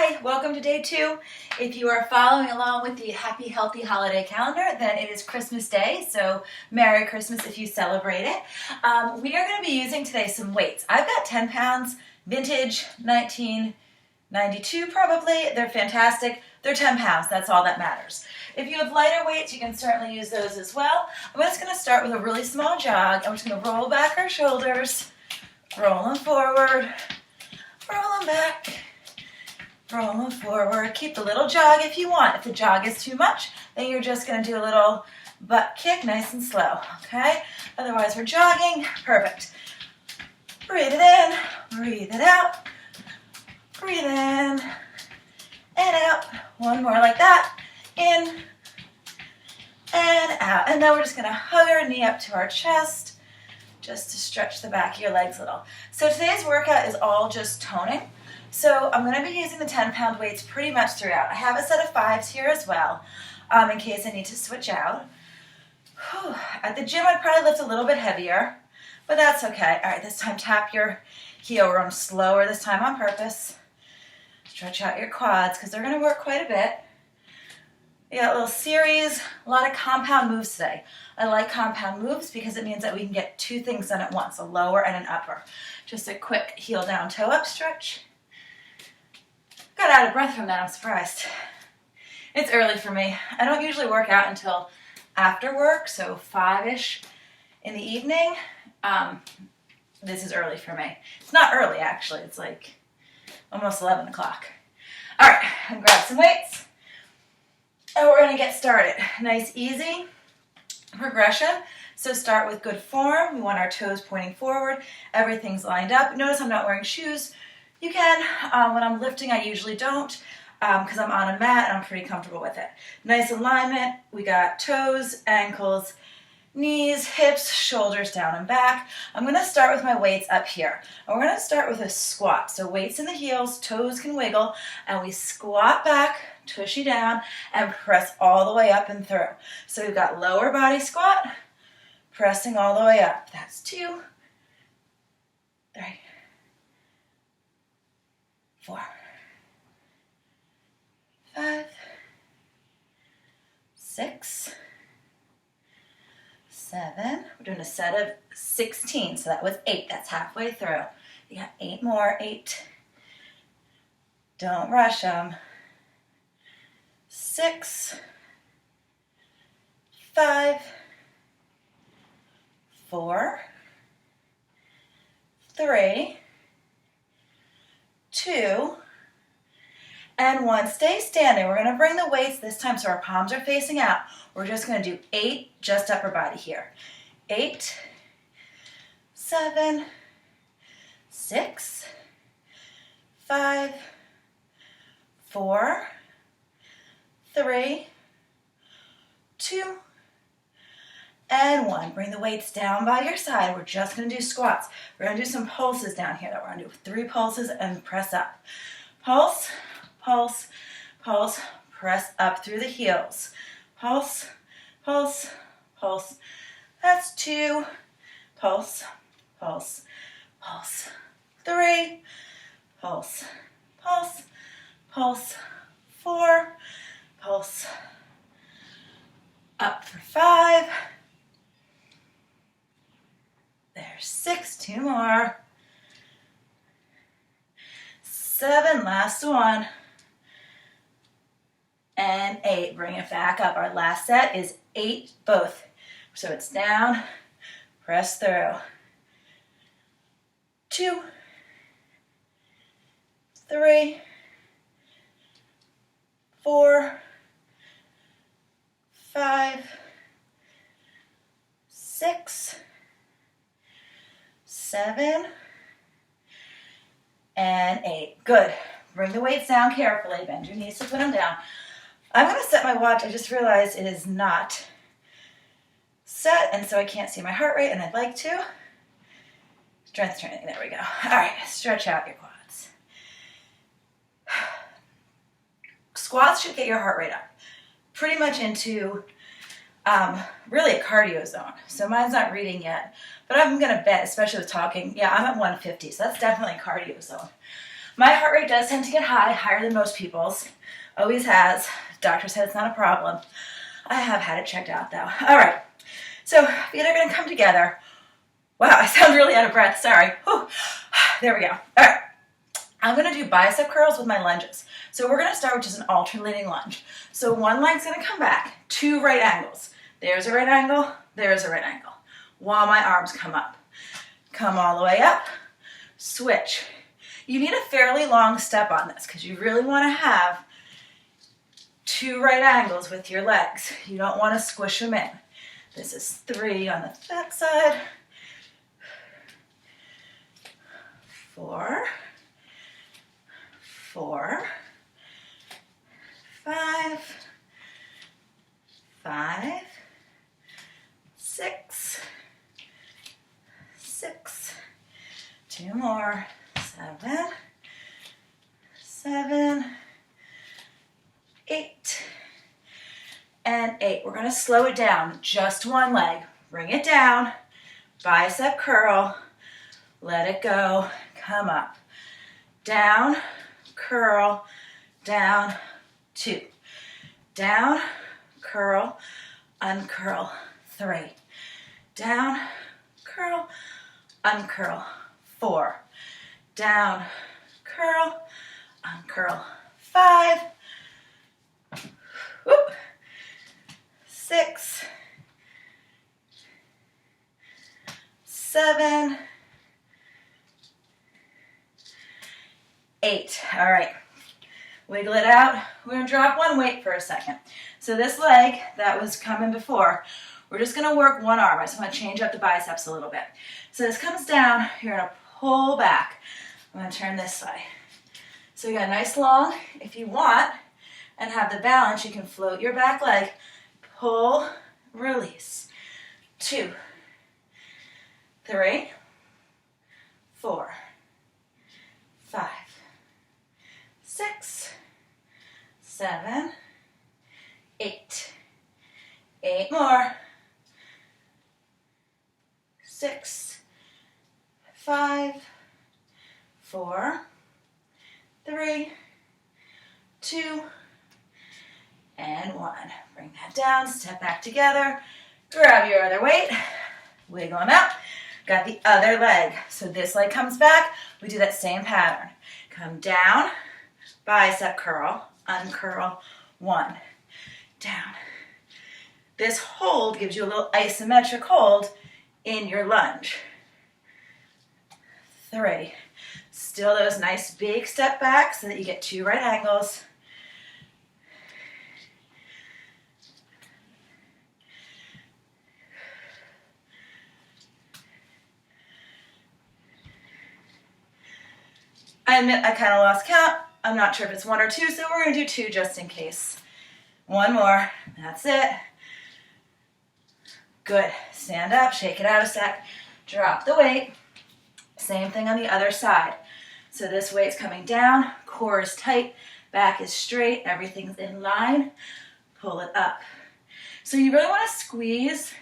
Hi, welcome to day 2. If you are following along with the Happy Healthy Holiday calendar, then it is Christmas Day, so Merry Christmas if you celebrate it. We are going to be using today some weights. I've got 10 pounds, vintage, 1992 probably. They're fantastic. They're 10 pounds, that's all that matters. If you have lighter weights, you can certainly use those as well. I'm just going to start with a really small jog. I'm just going to roll back our shoulders, roll them forward, roll them back. Roll them forward. Keep the little jog if you want. If the jog is too much, then you're just going to do a little butt kick, nice and slow, okay? Otherwise, we're jogging. Perfect. Breathe it in, breathe it out. Breathe in and out. One more like that. In and out. And then we're just going to hug our knee up to our chest just to stretch the back of your legs a little. So today's workout is all just toning. So I'm going to be using the 10-pound weights pretty much throughout. I have a set of 5s here as well, in case I need to switch out. Whew. At the gym, I'd probably lift a little bit heavier, but that's okay. All right, this time tap your heel. We're going slower this time on purpose. Stretch out your quads because they're going to work quite a bit. We got a little series, a lot of compound moves today. I like compound moves because it means that we can get 2 things done at once, a lower and an upper. Just a quick heel down, toe up stretch. Got out of breath from that, I'm surprised. It's early for me. I don't usually work out until after work, so 5-ish in the evening. This is early for me. It's not early, actually. It's like almost 11 o'clock. All right, I'm gonna grab some weights, and we're gonna get started. Nice, easy progression. So start with good form. We want our toes pointing forward. Everything's lined up. Notice I'm not wearing shoes. You can. When I'm lifting, I usually don't because I'm on a mat and I'm pretty comfortable with it. Nice alignment. We got toes, ankles, knees, hips, shoulders down and back. I'm going to start with my weights up here. And we're going to start with a squat. So weights in the heels, toes can wiggle, and we squat back, tushy down, and press all the way up and through. So we've got lower body squat, pressing all the way up. That's 2, 3, 4, 5, 6, 7. We're doing a set of 16, so that was 8. That's halfway through. You got 8 more. 8. Don't rush them. 6, 5, 4, 3, 2, and 1. Stay standing. We're going to bring the weights this time so our palms are facing out. We're just going to do 8, just upper body here. 8, 7, 6, 5, 4, 3, 2, and 1. Bring the weights down by your side. We're just going to do squats. We're going to do some pulses down here. We're going to do 3 pulses and press up. Pulse, pulse, pulse, press up through the heels. Pulse, pulse, pulse. That's 2. Pulse, pulse, pulse. 3. Pulse, pulse, pulse. 4. Pulse. Up for 5. There's 6, 2 more. 7, last one. And 8, bring it back up. Our last set is 8 both. So it's down, press through. 2, 3, 4, 5, 6, 7, and 8. Good. Bring the weights down carefully. Bend your knees to put them down. I'm going to set my watch. I just realized it is not set, and so I can't see my heart rate, and I'd like to. Strength training. There we go. All right. Stretch out your quads. Squats should get your heart rate up pretty much into really a cardio zone. So mine's not reading yet, but I'm going to bet, especially with talking, yeah, I'm at 150, so that's definitely cardio zone. My heart rate does tend to get high, higher than most people's. Always has. Doctor said it's not a problem. I have had it checked out though. All right, so feet are gonna come together. Wow, I sound really out of breath, sorry. Whew. There we go. All right, I'm gonna do bicep curls with my lunges. So we're gonna start with just an alternating lunge. So one leg's gonna come back, 2 right angles. There's a right angle, there's a right angle. While my arms come up. Come all the way up, switch. You need a fairly long step on this because you really wanna have 2 right angles with your legs. You don't wanna squish them in. This is 3 on the back side. 4, 4, 5, 5, 6, 6, 2 more, 7, 7, 8, and 8. We're going to slow it down, just one leg. Bring it down, bicep curl, let it go, come up, down, curl, down, 2, down, curl, uncurl, 3, down, curl, uncurl, 4, down, curl, uncurl, 5, whoop, 6, 7, 8. All right, wiggle it out. We're gonna drop one weight for a second. So this leg that was coming before, we're just gonna work one arm. I just wanna change up the biceps a little bit. So this comes down, you're gonna pull back. I'm gonna turn this way. So you got a nice long, if you want, and have the balance, you can float your back leg, pull, release. 2, 3, 4, 5, 6, 7, 8. 8 more. 6, 5, 4, 3, 2, and 1. Bring that down, step back together, grab your other weight, wiggle them out. Got the other leg. So this leg comes back, we do that same pattern. Come down, bicep curl, uncurl, 1, down. This hold gives you a little isometric hold in your lunge. 3. Still those nice big step backs so that you get 2 right angles. 'I admit I kind of lost count. I'm not sure if it's 1 or 2, so we're going to do 2 just in case. 1 more. That's it. Good. Stand up, shake it out a sec. Drop the weight. Same thing on the other side. So this weight's coming down, core is tight, back is straight, everything's in line. Pull it up. So you really want to squeeze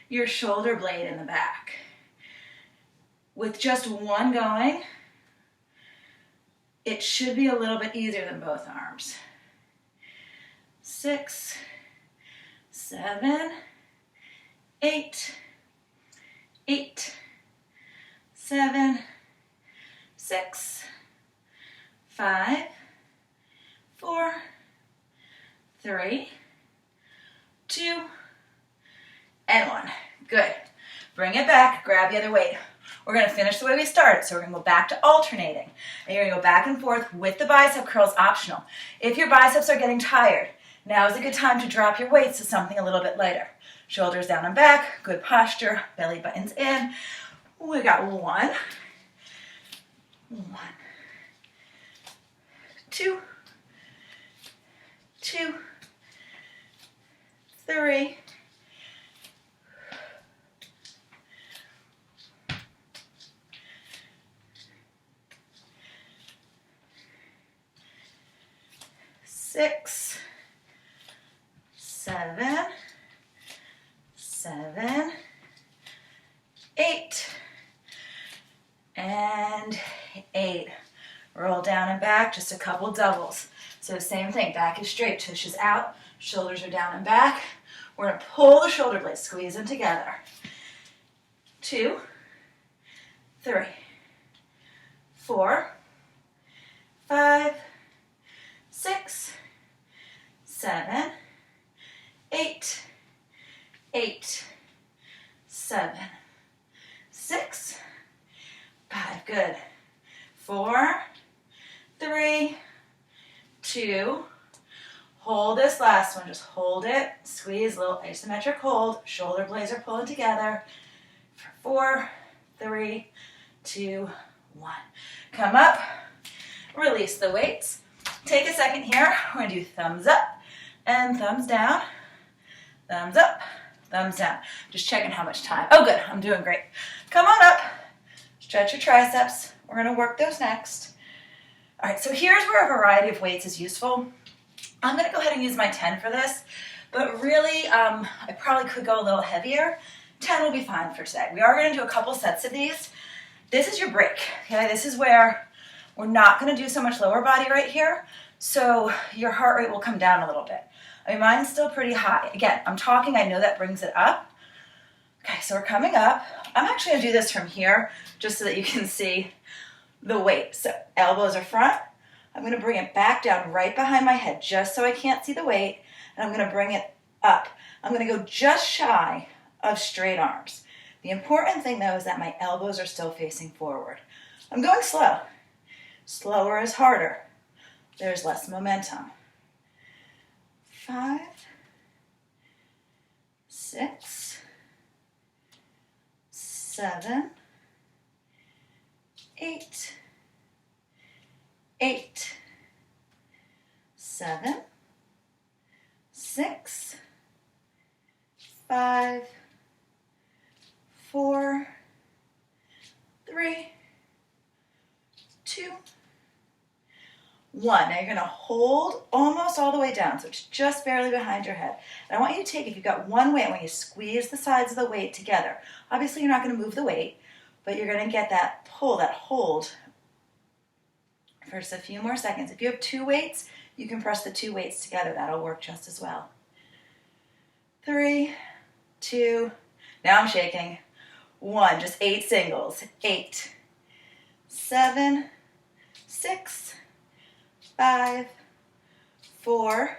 your shoulder blade in the back. With just one going, it should be a little bit easier than both arms. 6, 7, 8, 8, 7, 6, 5, 4, 3, 2, and 1. Good. Bring it back, grab the other weight. We're going to finish the way we started, so we're going to go back to alternating. And you're going to go back and forth with the bicep curls optional. If your biceps are getting tired, now is a good time to drop your weights to something a little bit lighter. Shoulders down and back, good posture, belly buttons in. We got 1, 2, 2, 3, 6, 7, 7, 8, and 8. roll down and back, just a couple doubles. So same thing, back is straight, tushes out, shoulders are down and back. We're going to pull the shoulder blades, squeeze them together. 2, 3, 4, 5, 6, 7, 8, 8, 7, 6, 5, good. 4, 3, 2, hold this last one, just hold it, squeeze, little isometric hold, shoulder blades are pulling together. 4, 3, 2, 1. Come up, release the weights. Take a second here, we're gonna do thumbs up and thumbs down, thumbs up, thumbs down. Just checking how much time. Oh good, I'm doing great. Come on up, stretch your triceps. We're gonna work those next. All right, so here's where a variety of weights is useful. I'm gonna go ahead and use my 10 for this, but really, I probably could go a little heavier. 10 will be fine for today. We are gonna do a couple sets of these. This is your break, okay? This is where we're not gonna do so much lower body right here, so your heart rate will come down a little bit. I mean, mine's still pretty high. Again, I'm talking, I know that brings it up. Okay, so we're coming up. I'm actually gonna do this from here, just so that you can see the weight. So elbows are front. I'm gonna bring it back down right behind my head, just so I can't see the weight, and I'm gonna bring it up. I'm gonna go just shy of straight arms. The important thing though is that my elbows are still facing forward. I'm going slow. Slower is harder. There's less momentum. 5, 6, 7, 8, 8, 7, 6, 5, 4, 3, 2, 1. Now you're going to hold almost all the way down, so it's just barely behind your head. And I want you to take, if you've got one weight, I want you to squeeze the sides of the weight together. Obviously you're not going to move the weight, but you're going to get that pull, that hold for just a few more seconds. If you have 2 weights, you can press the 2 weights together. That'll work just as well. 3, 2, now I'm shaking. 1, just 8 singles. 8, 7, 6, 5, 4,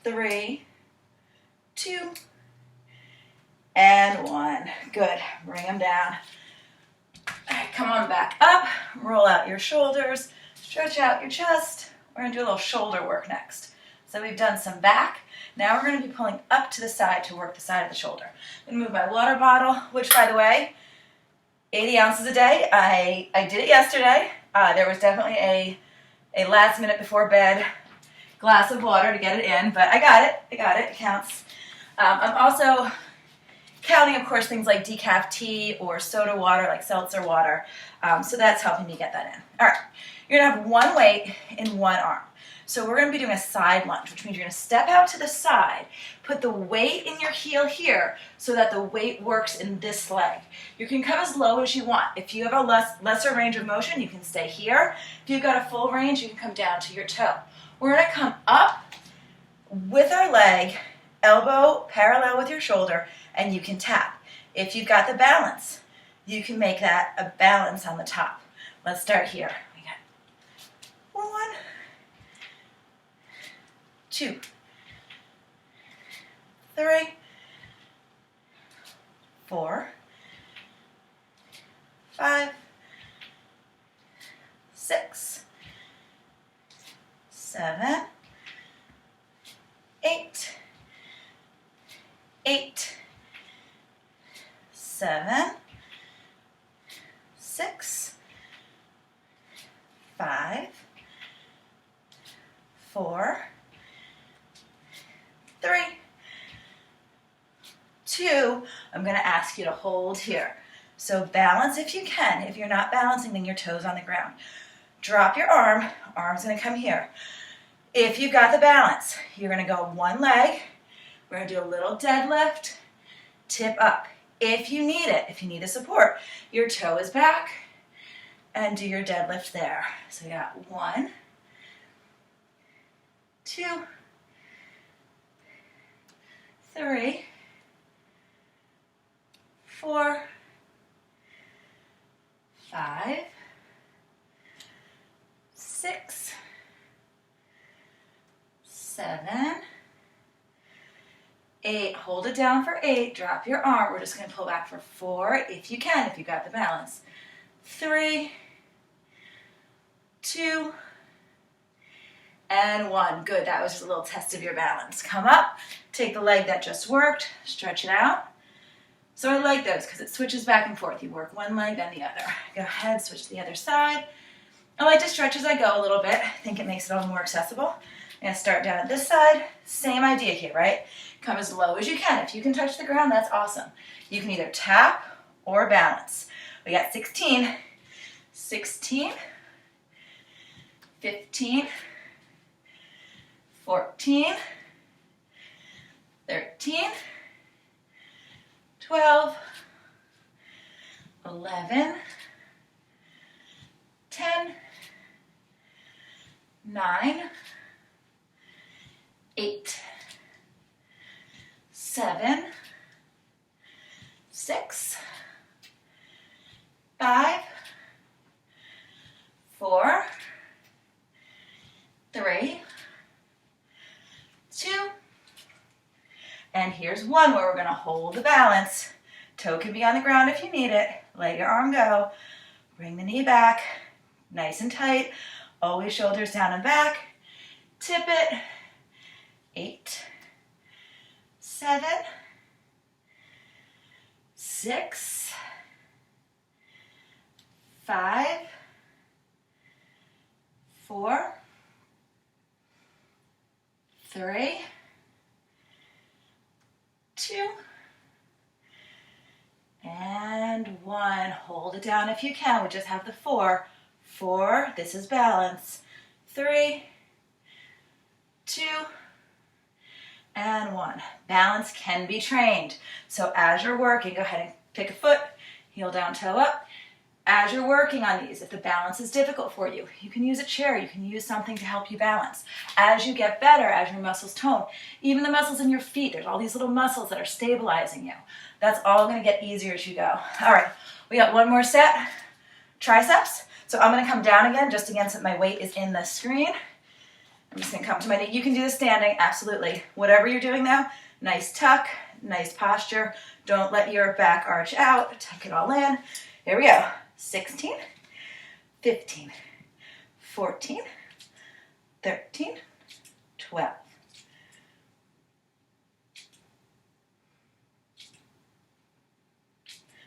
3, 2, and 1. Good. Bring them down. All right, come on back up. Roll out your shoulders. Stretch out your chest. We're going to do a little shoulder work next. So we've done some back. Now we're going to be pulling up to the side to work the side of the shoulder. I'm going to move my water bottle, which, by the way, 80 ounces a day. I did it yesterday. There was definitely a last minute before bed glass of water to get it in, but I got it. It counts. I'm also counting, of course, things like decaf tea or soda water, like seltzer water. So that's helping me get that in. All right, you're going to have one weight in one arm. So we're going to be doing a side lunge, which means you're going to step out to the side, put the weight in your heel here so that the weight works in this leg. You can come as low as you want. If you have a lesser range of motion, you can stay here. If you've got a full range, you can come down to your toe. We're going to come up with our leg, elbow parallel with your shoulder, and you can tap. If you've got the balance, you can make that a balance on the top. Let's start here. We got 1, 2, 3, 4, 5, 6, 7, 8, 8, 7, 6, 5, 4, 3, 2. I'm going to ask you to hold here. So balance if you can. If you're not balancing, then your toes on the ground. Drop your arm. Arm's going to come here. If you've got the balance, you're going to go one leg. We're going to do a little deadlift, tip up. If you need it, if you need the support, your toe is back, and do your deadlift there. So we got 1, 2, 3, 4, 5, 6, 7, 8. Hold it down for 8. Drop your arm. We're just going to pull back for 4 if you can, if you got the balance. 3, 2, and 1. Good. That was just a little test of your balance. Come up. Take the leg that just worked. Stretch it out. So I like those because it switches back and forth. You work one leg, then the other. Go ahead, switch to the other side. I like to stretch as I go a little bit. I think it makes it all more accessible. I'm going to start down at this side. Same idea here, right? Come as low as you can. If you can touch the ground, that's awesome. You can either tap or balance. We got 16, 16, 15, 14, 13, 12, 11, 10, 9, 8, 7, 6, 5, 4, 3, 2, and here's 1 where we're going to hold the balance. Toe can be on the ground if you need it. Let your arm go. Bring the knee back, nice and tight. Always shoulders down and back. Tip it. 8, 7, 6, 5, 4, 3, 2, and 1. Hold it down if you can. We just have the 4. 4, this is balance. 3, 2, and 1. Balance can be trained. So as you're working, go ahead and pick a foot, heel down, toe up. As you're working on these, if the balance is difficult for you, you can use a chair, you can use something to help you balance. As you get better, as your muscles tone, even the muscles in your feet, there's all these little muscles that are stabilizing you. That's all going to get easier as you go. All right, we got 1 more set. Triceps. So I'm going to come down again, just again so my weight is in the screen. I'm just going to come to my knee. You can do this standing, absolutely. Whatever you're doing now, nice tuck, nice posture. Don't let your back arch out. Tuck it all in. Here we go. 16, 15, 14, 13, 12.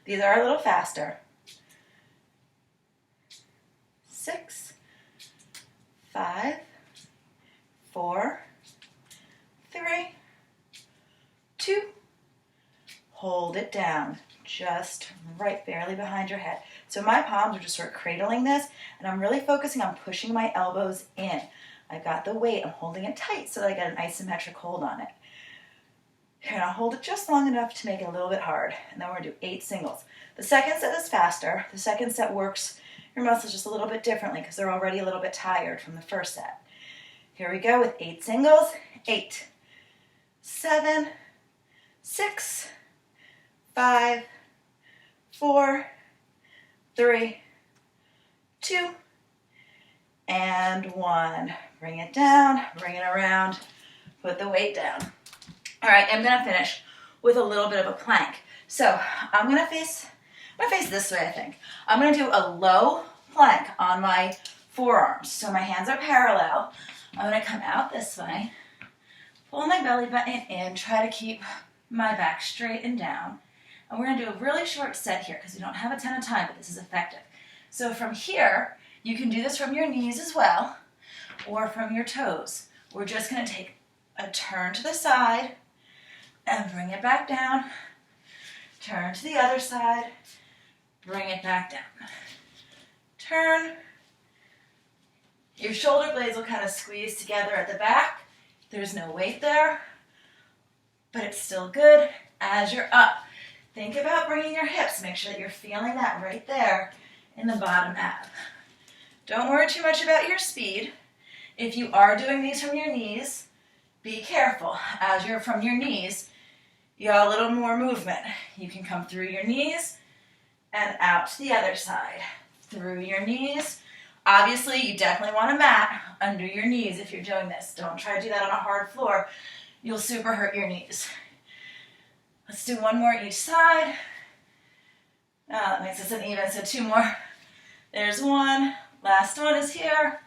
These are a little faster. 6, 5, 4, 3, 2. Hold it down, just right barely behind your head. So my palms are just sort of cradling this, and I'm really focusing on pushing my elbows in. I've got the weight, I'm holding it tight so that I get an isometric hold on it. Here, and I'll hold it just long enough to make it a little bit hard, and then we're going to do 8 singles. The second set is faster. The second set works your muscles just a little bit differently because they're already a little bit tired from the first set. Here we go with 8 singles. 8, 7, 6, 5, 4, 3, 2, and 1. Bring it down, bring it around, put the weight down. All right, I'm gonna finish with a little bit of a plank. So I'm gonna face this way, I think. I'm gonna do a low plank on my forearms. So my hands are parallel. I'm gonna come out this way, pull my belly button in, try to keep my back straight and down. And we're gonna do a really short set here because we don't have a ton of time, but this is effective. So from here, you can do this from your knees as well, or from your toes. We're just gonna take a turn to the side and bring it back down. Turn to the other side, bring it back down. Turn. Your shoulder blades will kind of squeeze together at the back. There's no weight there, but it's still good. As you're up, think about bringing your hips. Make sure that you're feeling that right there in the bottom ab. Don't worry too much about your speed. If you are doing these from your knees, be careful. As you're from your knees, you got a little more movement. You can come through your knees and out to the other side. Through your knees. Obviously, you definitely want a mat under your knees if you're doing this. Don't try to do that on a hard floor. You'll super hurt your knees. Let's do one more each side. That makes us uneven, so two more. There's one. Last one is here.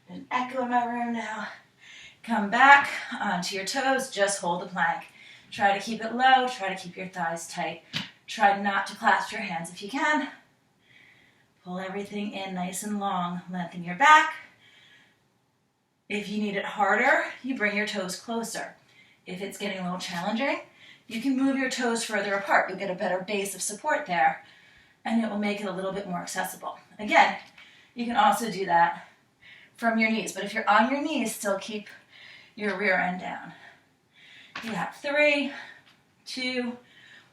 There's an echo in my room now. Come back onto your toes. Just hold the plank. Try to keep it low. Try to keep your thighs tight. Try not to clasp your hands if you can. Pull everything in nice and long. Lengthen your back. If you need it harder, you bring your toes closer. If it's getting a little challenging, you can move your toes further apart. You'll get a better base of support there, and it will make it a little bit more accessible. Again, you can also do that from your knees, but if you're on your knees, still keep your rear end down. You have 3, 2,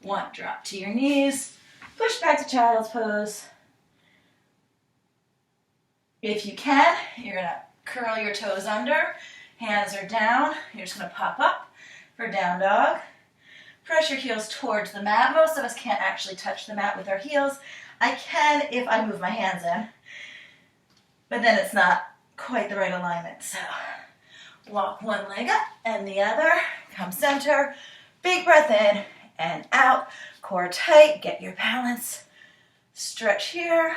1. Drop to your knees. Push back to child's pose. If you can, you're going to curl your toes under. Hands are down. You're just going to pop up for down dog. Press your heels towards the mat. Most of us can't actually touch the mat with our heels. I can if I move my hands in, but then it's not quite the right alignment. So walk one leg up and the other. Come center. Big breath in and out. Core tight. Get your balance. Stretch here.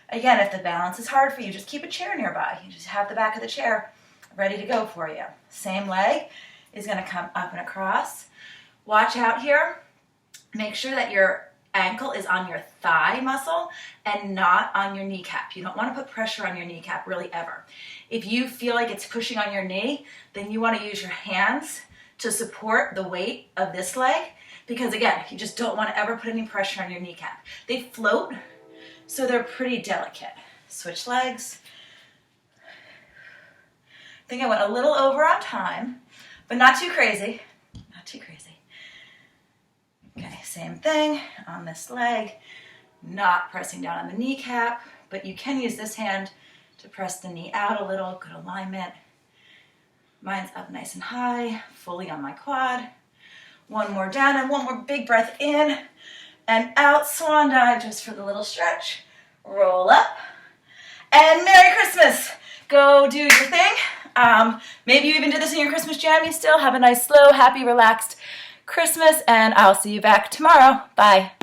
Again, if the balance is hard for you, just keep a chair nearby. You just have the back of the chair ready to go for you. Same leg is going to come up and across. Watch out here. Make sure that your ankle is on your thigh muscle and not on your kneecap. You don't want to put pressure on your kneecap really ever. If you feel like it's pushing on your knee, then you want to use your hands to support the weight of this leg, because again, you just don't want to ever put any pressure on your kneecap. They float, so they're pretty delicate. Switch legs. I think I went a little over on time, but not too crazy. Not too crazy. Okay, same thing on this leg. Not pressing down on the kneecap, but you can use this hand to press the knee out a little. Good alignment. Mine's up nice and high, fully on my quad. One more down and one more big breath in and out. Swan dive just for the little stretch. Roll up. And Merry Christmas. Go do your thing. Maybe you even did this in your Christmas jammy still. Have a nice, slow, happy, relaxed Christmas, and I'll see you back tomorrow. Bye.